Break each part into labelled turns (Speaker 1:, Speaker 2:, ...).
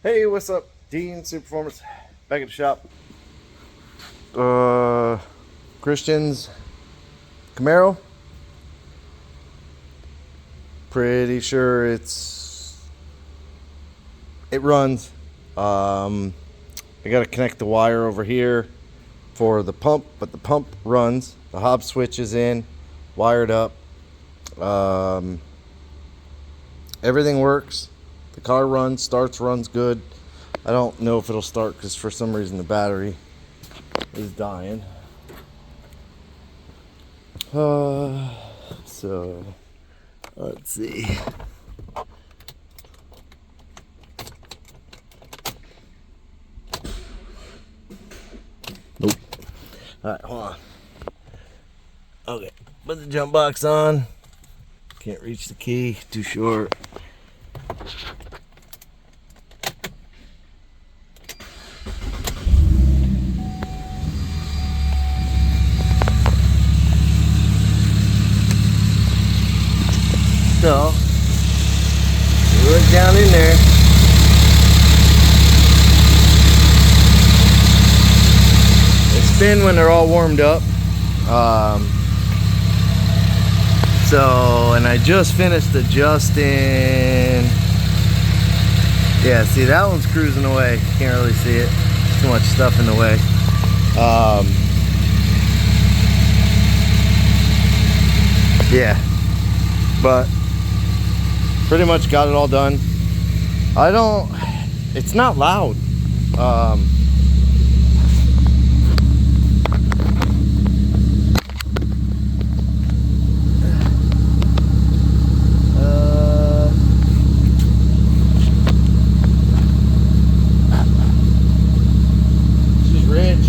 Speaker 1: Hey, what's up? Dean, Super Performance, back at the shop. Christian's Camaro. Pretty sure it runs. I gotta connect the wire over here for the pump, but the pump runs. The hob switch is in, wired up. Everything works. The car runs, runs good. I don't know if it'll start because for some reason the battery is dying. So let's see. Nope. Alright, hold on. Okay, put the jump box on. Can't reach the key, too short. So, we went down in there. They spin when they're all warmed up. And I just finished adjusting. Yeah, see, that one's cruising away. Can't really see it. Too much stuff in the way. Yeah, but pretty much got it all done. It's not loud. She's rich.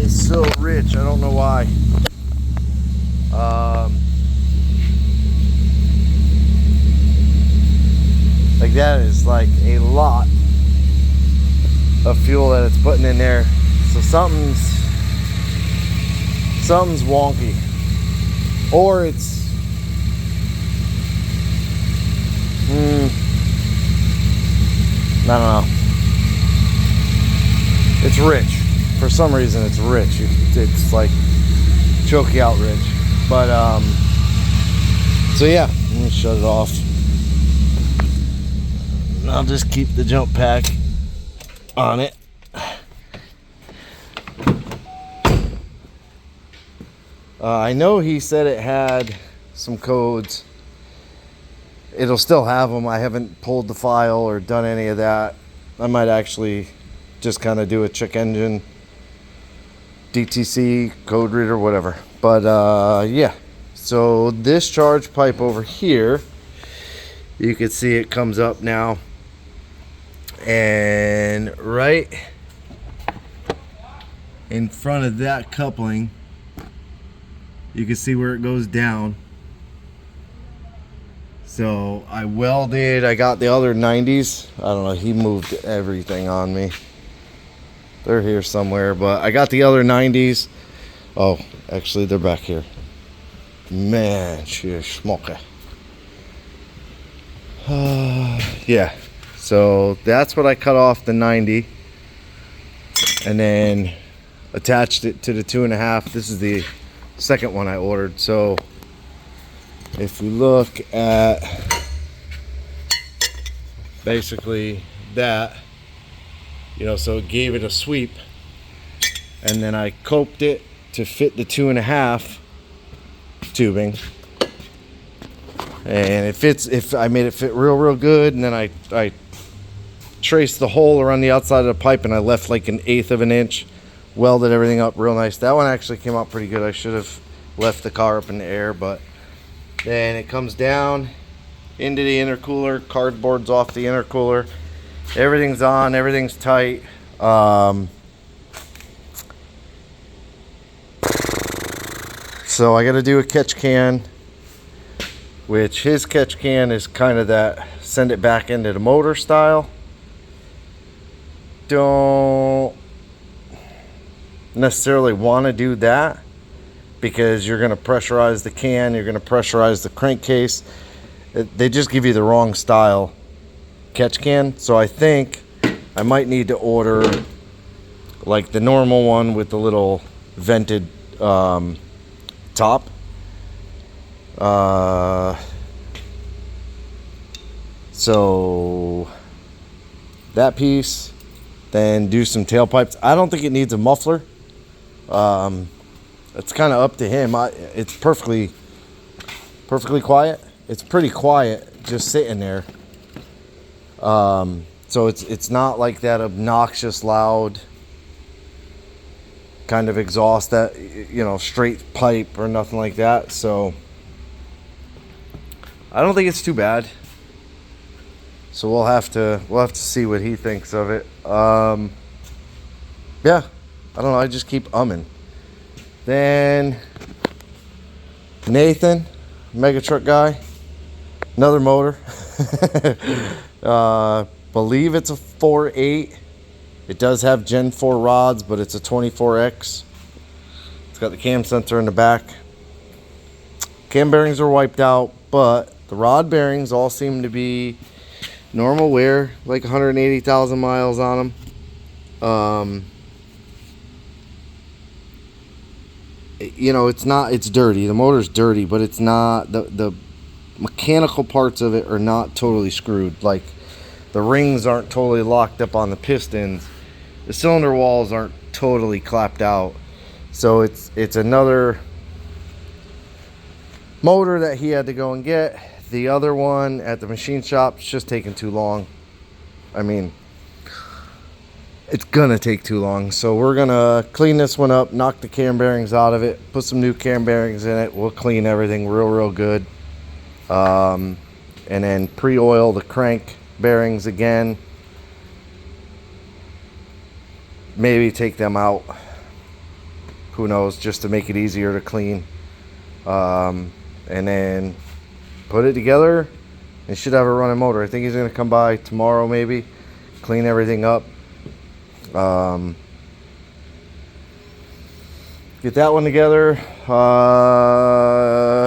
Speaker 1: So rich, I don't know why. Like that is like a lot of fuel that it's putting in there. So something's wonky, or it's I don't know. It's rich. For some reason it's rich. It's like choke you out rich. But so yeah, let me shut it off. I'll just keep the jump pack on it. I know he said it had some codes. It'll still have them. I haven't pulled the file or done any of that. I might actually just kind of do a check engine DTC code reader, whatever. But yeah, so this charge pipe over here, you can see it comes up now, and right in front of that coupling you can see where it goes down. So I got the other 90s. I don't know, he moved everything on me. They're here somewhere, but I got the other 90s. Oh, actually, they're back here. Man, she is smoking. Yeah, so that's what I cut off the 90 and then attached it to the 2.5. This is the second one I ordered. So if we look at basically that, so it gave it a sweep, and then I coped it to fit the 2.5 tubing, and it fits. If I made it fit real good, and then I traced the hole around the outside of the pipe, and I left like 1/8 of an inch, welded everything up real nice. That one actually came out pretty good. I should have left the car up in the air, but then it comes down into the intercooler. Cardboard's off the intercooler. Everything's on, everything's tight. So I got to do a catch can which his catch can is kind of that send it back into the motor style. Don't necessarily want to do that because you're going to pressurize the can, you're going to pressurize the crankcase. They just give you the wrong style catch can. So I think I might need to order like the normal one with the little vented top. So that piece, then do some tailpipes. I don't think it needs a muffler. It's kind of up to him. It's perfectly quiet. It's pretty quiet just sitting there. So it's not like that obnoxious loud kind of exhaust that, you know, straight pipe or nothing like that. So I don't think it's too bad. So we'll have to see what he thinks of it. Yeah, I don't know. I just keep umming. Then Nathan, mega truck guy, another motor. Believe it's a 4.8. It does have Gen 4 rods, but it's a 24X. It's got the cam sensor in the back. Cam bearings are wiped out, but the rod bearings all seem to be normal wear, like 180,000 miles on them. You know, it's dirty. The motor's dirty, but it's not, the mechanical parts of it are not totally screwed. Like the rings aren't totally locked up on the pistons. The cylinder walls aren't totally clapped out. So it's another motor that he had to go and get. The other one at the machine shop is just taking too long. I mean, it's gonna take too long. So we're gonna clean this one up, knock the cam bearings out of it, put some new cam bearings in it. We'll clean everything real good. And then pre-oil the crank bearings again. Maybe take them out. Who knows, just to make it easier to clean. And then put it together. It should have a running motor. I think he's gonna come by tomorrow, maybe clean everything up. Get that one together.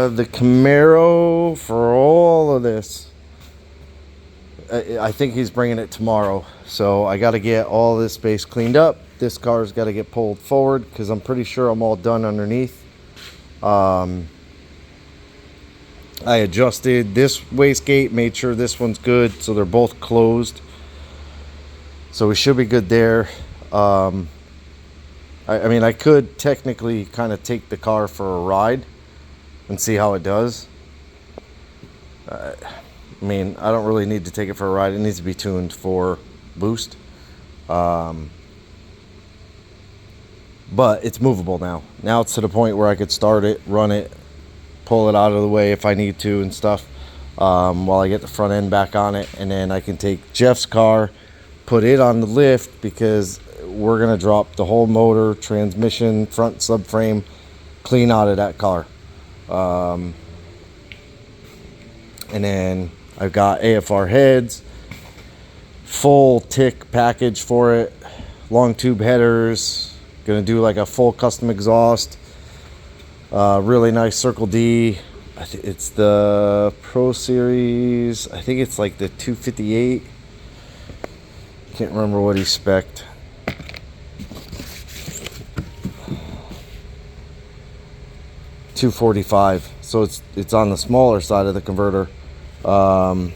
Speaker 1: The Camaro, for all of this, I think he's bringing it tomorrow. So I got to get all this space cleaned up. This car's got to get pulled forward because I'm pretty sure I'm all done underneath. I adjusted this wastegate, made sure this one's good, so they're both closed. So we should be good there. I mean, I could technically kind of take the car for a ride and see how it does. I mean, I don't really need to take it for a ride. It needs to be tuned for boost. But it's movable now. Now it's to the point where I could start it, run it, pull it out of the way if I need to and stuff, while I get the front end back on it. And then I can take Jeff's car, put it on the lift, because we're going to drop the whole motor, transmission, front subframe clean out of that car. And then I've got AFR heads, full tick package for it, long tube headers, gonna do like a full custom exhaust, really nice Circle D. It's the Pro Series. I think it's like the 258. Can't remember what he spec'd. $245. So it's on the smaller side of the converter. But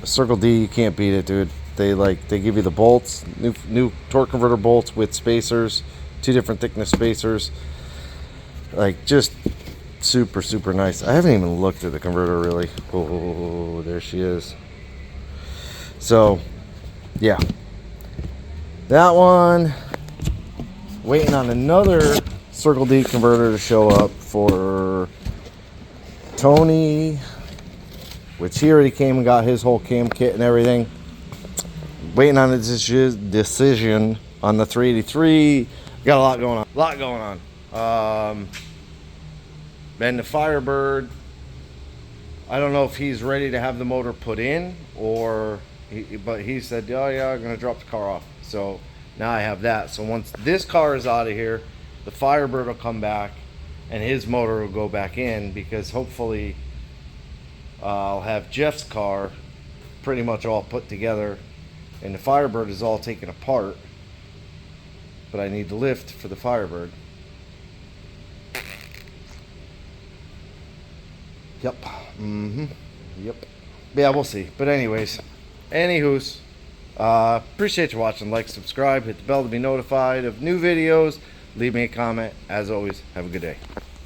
Speaker 1: Circle D, you can't beat it, dude. They give you the bolts, new torque converter bolts with spacers, 2 different thickness spacers. Like, just super nice. I haven't even looked at the converter really. Oh, there she is. So yeah, that one. Waiting on another Circle D converter to show up for Tony, which he already came and got his whole cam kit and everything. Waiting on a decision on the 383. Got a lot going on. Then the Firebird, I don't know if he's ready to have the motor put in, or but he said, oh yeah, I'm gonna drop the car off. So now I have that. So once this car is out of here, the Firebird will come back and his motor will go back in, because hopefully I'll have Jeff's car pretty much all put together, and the Firebird is all taken apart, but I need the lift for the Firebird. Yep. Yep. Yeah, we'll see. But anyways, anywho's, appreciate you watching. Like, subscribe, hit the bell to be notified of new videos. Leave me a comment. As always, have a good day.